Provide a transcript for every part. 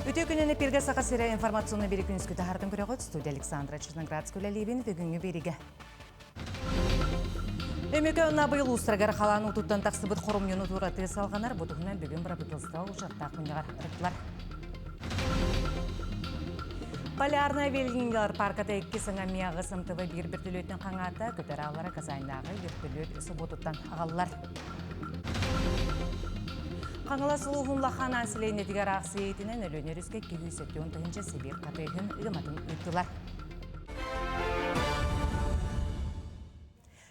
Өте күніне перге сақасыра информационны бері күніз күті хардың көріғыт студия Александра Черноградск өлелейбін бүгінгі береге. Өмекі ұнна бұйыл ұстырағар қаланы ұтыттан тақсыбыт қорымнену тұраты салғанар бұтығынан бүгін бір бұтылстау ұшақтақ мұнығар ұрықтылар. Полярная Велингелар парката 2 сыңа мияғы сымтывы бір түлөтін қаңата көтер алары қазайнағы бір түлөт сұботыттан ағалылар. Қаңыла сұлуғынла хан әнсілейіне дегер ақсы етінен өлөнер үске 270 Сибир қатығын үгіматын ұйттылар.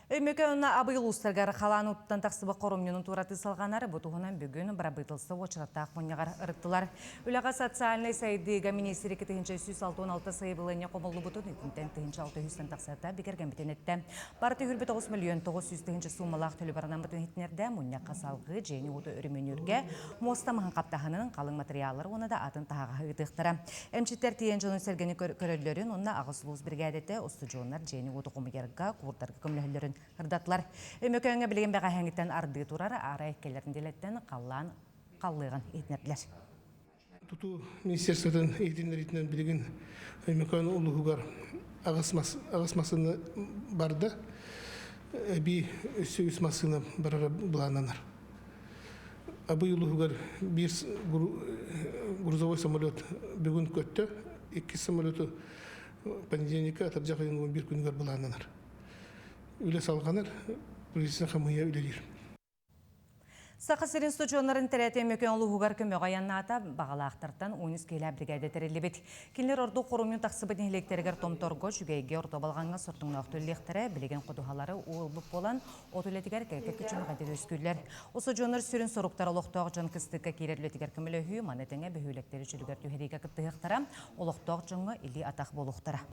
Өмекі ұнна абыл ұстарғары қаланы ұттан тақсыбы қорымненің тұраты салғанары бұтығынан бүгін бір бұйтылсы очыраттақ мұнығар ұрықтылар. Үліға социальный сайдыға министері кетігінші 116 сайбылыне қомылы бұтын үкінтен 600 тақсата бекерген бітен етті. Барты хүрбі 9 миллион 900 сумалақ төлі барынан бұтын етінерді мұнна қасалғы жені ұты үріменерге мостамығын қаптағының қалың материалыр оны да атын тағағы ұтықтыра. Әмшеттер тиен жонын сәргені көрілерін онна ағысылуыз біргәдеті ұсты жонлар жені ұты қомығерға қуыртарға көмілілерін ырдатлар. Өмөкөңе білген бәға әңгіттен арды тұрары ара еккелерін делеттен қаллыған етінерділер. Тұту министерстводан етінерітінен білген өмөкөңе ұлығығар ағысмасыны барды, әбі өсі масыны барара бұлананар. Абы ұлығығар бір грузовой самолет бүгін көтті, 2 самолеты понедельника атыр жақайын бір күнгер бұлананар. Үлі салғанар, үлесін қамыя үлелер. Сақасырын студионларын тәрәті өмекен ұлығығар көмеға аяната бағала ақтырттан 13 кейлі бригада тәрелебет. Кенлер орду қорумын тақсыбыт нелектергер томторго жүгейге орта балғанға сұртыңын ақтөллектері білеген қодуғалары уылбып болан отулетігер кәкет күчін ғадет өскүлер. Осы жоныр сүрін соруқтар олықтоқ жон кістікке керерлетігер көмілі хүй манетіңе бөхеулектері жүлігер түйерейге күттіғықтара олықтоқ жонғы илі атақ болуқтара.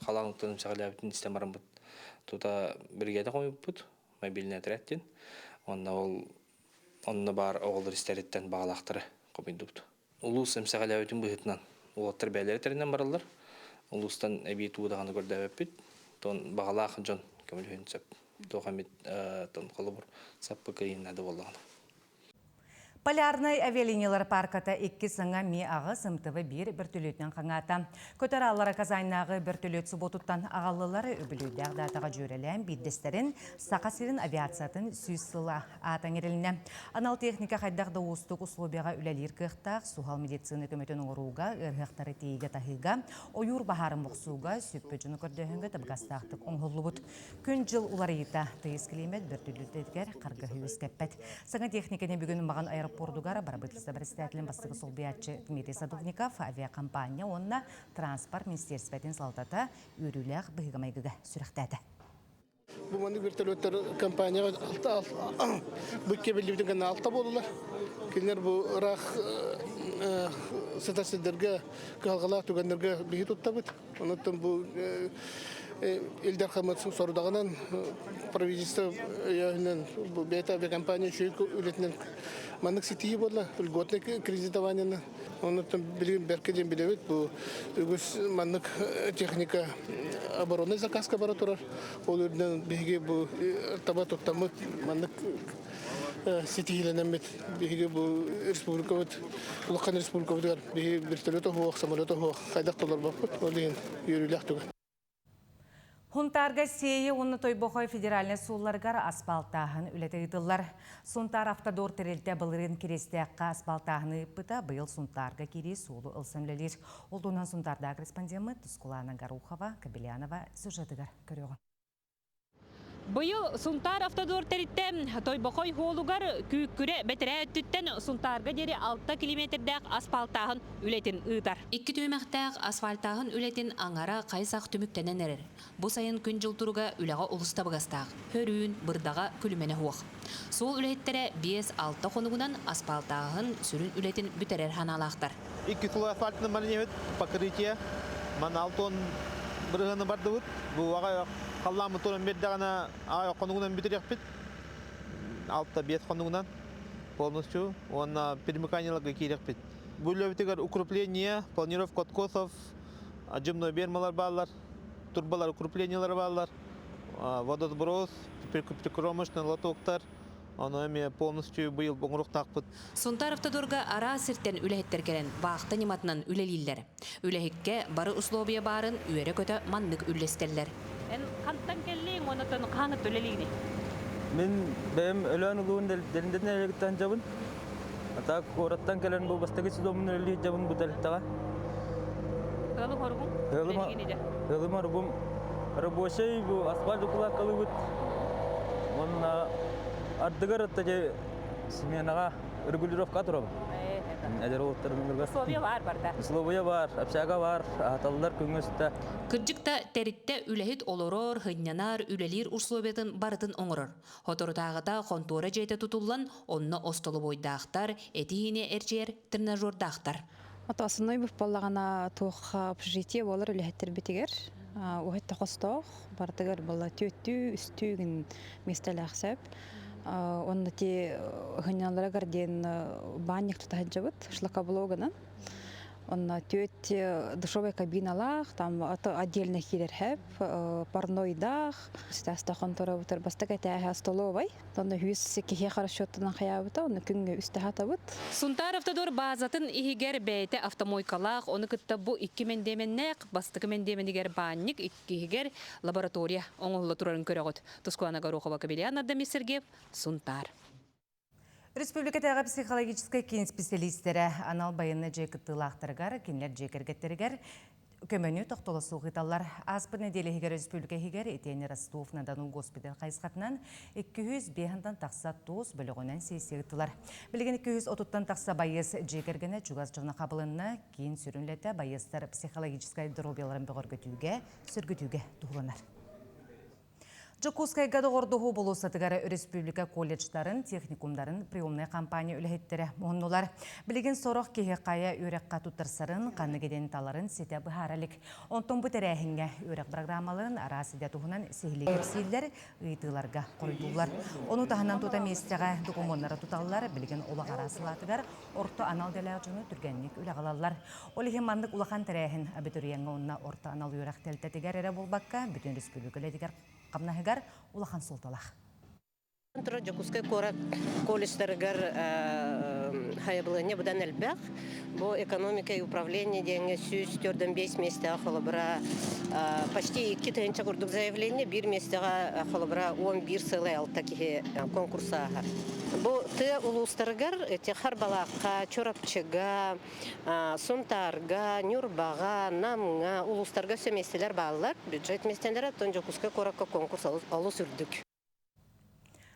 Қалаң ұқтының шағылябетін істемарым бұд. Тута біргеді қойып бұд, мобильный отрядтен. Онына бар оғылыр істереттен бағалақтыры қойып бұд. Улус әмсағылябетін бұғытынан. Олаттыр бәлері тәрінен баралар. Улустан әбей туыдағаны көрді әбеппет. Тон бағалақын жон көміл хүйін сөп. Тоғамет қолы бұр саппы күйін әді болағаны. Полярный авиалиниялар парката 2 сыңа ми ағы сымтывы бір түлетінен қаңата. Көтер аллара казайнағы бір түлет сұботуттан ағалылары өбілуді ағдатаға жөрелен биддестерін сақасырын авиациятын сүйсіла атан еріліне. Анал техника қайдағды ұстық ұслобияға үләлер қықтақ, сухал медицины көметінің ұруға, ұрғақтары тейге тахыға, ойыр бағарын мұқсуға, сөппі жүні көрдігінгі табғастақтық оңғылы бұд. Күн жыл улары ета тыйыз кілемет бір түлететгер қарғы хүйіз кәппет. Саңа техникіне бүгін маған Пордугара барабытлыса председателем бастығы Солбиятчы Дмитрий Садовников авиакомпания онна транспорт министерстветін салтата үріләқ бұйғымайгыға сүріқтәді. Бұл маңды вертолеттер компанияға бүккебелдердің ғана алта болылар. Келінер бұл ұрақ сатасыдерге, қалғалақ түгендерге бейі тұттабыд. Онаттан бұл елдер қамытсын сорудағынан правительство бейті авиакомпания шүйік үлетінен маңдық сетейі болла, льготный кредитованияны. Онаттан білген бәркеден білевет, бұл үгіз маңдық техника обороны заказка бара тұрар. Ол өрден бейге бұл таба тұттамыд маңдық сетейленемет. Бейге бұл республика өт, ұлыққан республика өтігер. Бейге вертолеты хоқ, самолеты хоқ, қайдақ толар бақыт, ол деген үйріліқ түгі. Хунтарга сейі оны Тойбохой федеральный суларгар асфальтағын үлеті ұйдылар. Сунтар автодор тірелті бұлырын керестеққа асфальтағыны ұппыта бұйыл Сунтарга кері сулы ұлсымлелер. Олдуынан Сунтарда корреспондемі Тускулана Гарухова, Кабелянова сюжетігар көріғын. Бұйыл Сунтар автодор тәрітті Тойбохой холугар күйіккүре бәтірі өттіттен Сунтарға дері 6 километрдәк асфальтағын үлетін ұйтар. 2 түймәқтәк асфальтағын үлетін аңара қайсақ түміктенен әрір. Бұл сайын күн жыл тұруға үліға ұлыста бұғастақ. Хөрүүн бұрдаға күлімені хуақ. Сол үлеттері 5-6 қонығынан асфальтағын сүрін үлетін бүтәрер ханалақтар. 2 слой асфальтының мәлінемет покрытие. Маналтон бұрғаны барды бұд. Бұл ағай қалламы тұрын берді ғана қонығынан бүтір яқпет. 6-5 қонығынан полностью. Оны перемыканилығы керек бет. Бұл өбітігер укрепление, планировка откосов, жымной бермалар балар, турбалар укреплениялар балар, водосброс, прикромочный лотоктар, Оны эми полностью быйыл боңрук такпыт. Сунтар автодорга ара сиртен үлехеттер келен баақта нематынан үлелилер. Үлехекке бары условия барын үйере көтө маннык үллестеллер. Эн канттан келлиң онотон каңыт үлелигини. Мен бәм өлөн улуун делинден элегиттен жабын. Ата кораттан келен бу бастагы судомун ölü жабын буталыктага. Кылы хоргун үлелигини де. Ылым арбум рабочий бу асфальт кулак кылыбыт. Онна ардыгар атта сменага регулировка турабы. Әдер оттырдың гыргас. Условия бар барда. Условия бар, общага бар, аталлар көңөстө. Кырдьыкта теритте үлехит олорор, хыннянар, үлелир условиятын барытын оңорор. Хоторутагыда контора жейте тутуллан, онно остолу бойдақтар, этихине эрчер тренажердақтар. Основной быппаллагана тух общежитие болар үлехеттер битигер. Уһетте хостох, бардыгар бала төттү, үстүгүн местелахсап. Он те хынялара гарден банник тутаджабыт, шлакоблогана. Он тёт душевая кабиналах, там отдельно хилерхеп, парноидах, стаста контора бутер бастага тяга столовой. Там хүйс кихе хорошо тана хаябыта, он күнгө үстахатабыт. Сунтар автодор базатын ихигер бейте автомойкалах, оны кытта бу 2000 бастыкы мендеменигер банник, ихигер лаборатория оңолла турарын көрөгөт. Тускуана Горохова Кабелиана Дамисергев, Сунтар. Республикатағы психологический кен специалисттері анал байыны жекіттілақтырғар, кенлер жекергеттергер, көмөні тоқтолы суғыталар. Аспыр неделігер республика хигер етені Ростов Надану госпиталь қайсқатынан 205-тан тақса 9 бөлігінен сейсегітілар. Білген 230-тан тақса байыз жекергені жүгаз жылына қабылынна кейін сүрінлеті байыздар психологическай дробияларын бұғыргөтуге, сүргөтуге тұғыланар. Жокускай гадоғырдығы болусатығары республика колледждарын, техникумдарын приемная компания үліхеттері мұғыннулар. Білеген сорақ кеге қая өрекқа тұттырсарын, қанығеден таларын сеті бұхаралік. Онтон бұтер әхінге өрек программаларын арасыда тұғынан сехілі кепсейлер ұйтыларға қойдулар. Оны тағынан тұта местеға документары тұталылар, білген олақ арасылатығар, орта анал дәләғжыны түргенлік үліғалалар. Олығы мандық улақан тәрәхін абитуриенға онына орта анал өрек тәлтәтігер әрі болбаққа бүтін республикалетігер Қамнағығар улахан солталақ. Жокускай колледждергер хайбылыне бұдан әлбәқ. Бұл экономика и управление денге сүз 4-5 местеға қолыбыра почти 2 тайынша күрдік заявление, 1 местеға қолыбыра 11 сылай алта кеге конкурсаға. Бұл ты улустаргар техар балаққа, чорапчыға, сунтарға, нюрбаға, намға, улустарға сөместелер бағылар. Бюджет местендері тон Жокускай коракка конкурс алу сүрдік.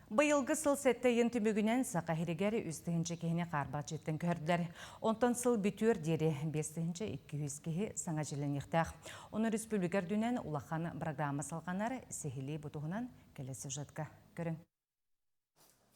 Байылғы сыл сәтті ентімігінен сақахирегері үстігінші кехіне қарбақ жеттін көрділер. Онтан сыл бүтер дері 5-200 кехі саңа жылын еқтақ. Оны республикар дүнен улақан программа салғанар сехілі бұтығынан келесі жатқа көрін.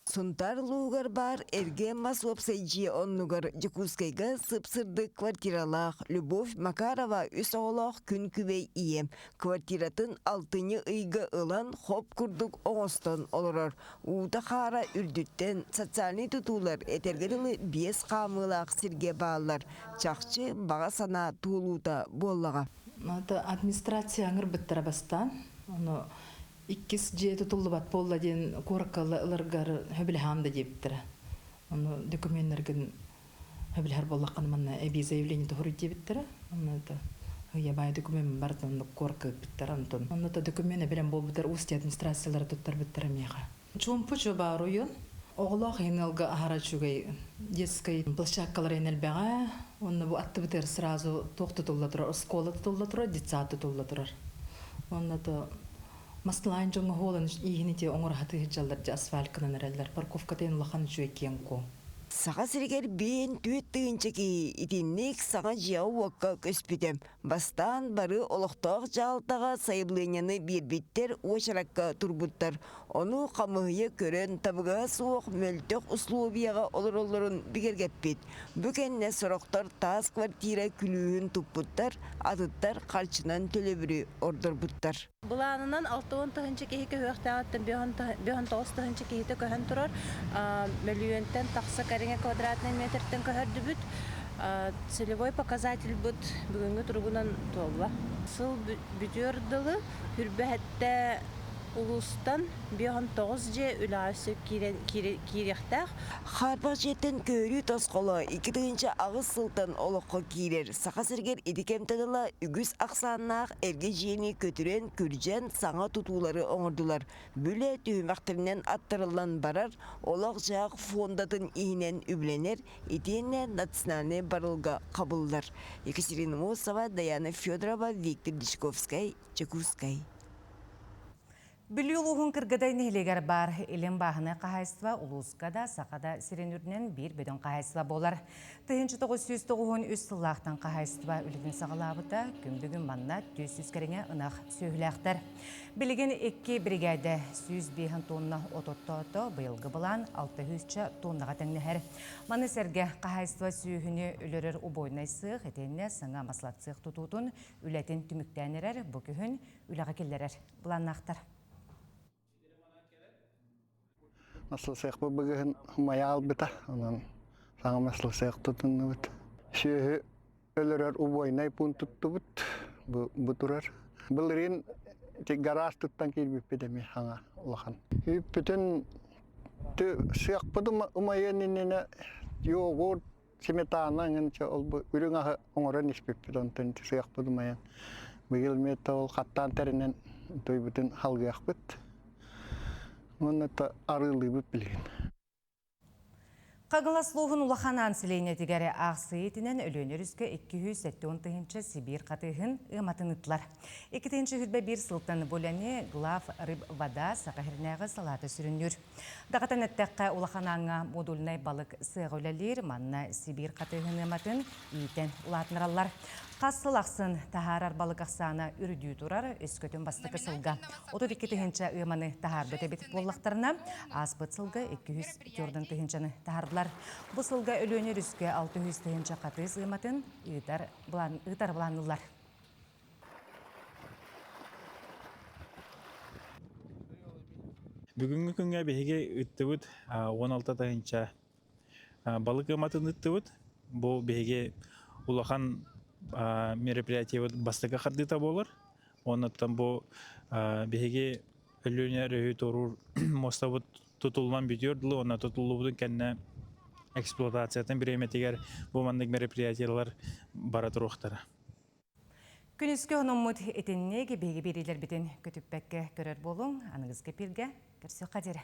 Сунтар лугар бар, эрге маслоп сайджи оннугар Жокускайга сыпсырды квартиралах. Любовь Макарова үс оғылақ күн күбей ием. Квартиратын алтыны ыйга ылан хоп күрдік оңостон олырыр. Ута қара үрдіттен социальный тутулар этергелілі 5 қамылақ сирге бағалар. Чақчы баға сана тулута боллаға. Администрация аңыр біттіра бастан. Иккис же тутуллубат болла ден кораккалларгар хөбилхамда дептира. Оны документтерген хөбилхар боллаккан манна эби заявление тухуру дептира. Оны та я бай документ бартын корка биттара антон. Оны та документ белен болбутар усти администрациялар туттар биттара мега. Чумпучу баруйон. Оглах енелга ахарачугай детской площадкалар енелбега. Оны бу атты битер сразу токтотулла турар, школа тутулла турар, детсад тутулла турар. Оны та Маслайн жоңы холын ийгінете оңыр хаты хиджалдар асфальт кынан әрәлдер. Парковка тейін лақан жуе кен ко. Саға сіргер бейін түйеттігіншекі итиннік саға жау уаққа көспетем. Бастан бары олықтақ жалтаға сайыблыняны бербеттер очараққа турбуттар. Оны қамығыя көрін табыға суық мөлтөк условияға олыр-олырын бігергеппет. Бүкенне сұрақтар таз квартира күлуін тұппуттар, адыттар қарчынан төлебірі ордырбуттар. Бұланынан 6-10 кейікі өқтағаттын 5-9 кейіті көһін тұрар. Миллионтен тақсы кәріңе квадратный метртен көхірді бүт. Целевой показатель бүт бүгінгі тұрғынан толва. Сыл бүтер дылы хүрбәтті улустан 19 же үласы кирехтах. Харбар жеттен көрі тосқолы 2-нче ағыз сылтан олыққы кейлер. Сақа сіргер едікемтадыла үгіз ақсаннақ әрге жені көтірен күржен саңа тұтулары оңырдылар. Бүлі түймақтырынан аттырылан барар, олақ жақ фондатын иінен үбленер, етенне национальный барылға қабылдар. Екатерина Мосова, Даяна Федорова, Виктор Дишковскай, Чекускай. Бүлюлуғын кіргідай нелегер бар елен бағыны қағайсыва ұлысқада сақада сиренүрінен бір бөдің қағайсыва болар. Тыйынчы 993 сыллақтан қағайсыва үлігін сағалабыта күмбігін манна 200 кәріңе ұнақ сөйләқтір. Білген 2 бригада 105 тонна ототто бұйылғы бұлан 600 тоннаға тәңнігер. Маны сәрге қағайсыва сүйіхіне үлірір ұбойнай сық, етенне сыңа маслат сық тұтутын үләтін түміктәнерер, бүкіхін үліға келдерер. Бұланнақтар. Масыл сәқ бұбығын мая албыта, онан саңа масыл сәқ тұтынны бұд. Шүйі өлірер ұбойнай пұн тұтты бұд, бұтырар. Бұлырын гараж тұттан келбіп бедеме хаңа ұлақан. Бүтін сәқ бұды ұмайынынені йоғыр семетанаңын үрің ағы оңырын еспеп беден сәқ бұды майын. Бұғыл меті ол қаттан тәрінен той бүтін халғақ бұд. Оны арылы бұп білген. Қағыласлуғын ұлақанан сілейне дегәрі ақсы етінен өлөнер үскі 270 Сибир қатығын ұматын ұтлар. 2-ші хүлбі бір сылттан бөләне глав рыб вада сақахірнәғы салаты сүрінер. Дағатан әттәққа ұлақанаңа модульнай балық сығылалер манна Сибир қатығын ұматын иетен ұлатыныралар. Қасылақсын тахарар балық ақсаны үрді тұрар өскөтін бастықы сылға. 32-ші ұманы тахар бөтебет боллақтарына аспыт сылғы 204-ші тахардылар. Бұл сылға өлөнер үске 600-ші қатыз ұматын ұйтар бұланылар. Бүгінгі күнге бейге үтті бұд 16-ші балық ұматын үтті бұд. Бұл бейге ұлақан мероприятие бастыға қардыта болар. Онаттан бұл бейге өлінер өй торур моста бұд тұтылған бүйдерділі, онна тұтылы бұдың кәнне эксплуатациятын бір еметегер бұл мандық мероприятиялар бара тұруқтары. Күніске оның мұд етіннеге бейге берейлер бітін көтіппәкке көрер болуң, аныңызға пирге көрсі қадері.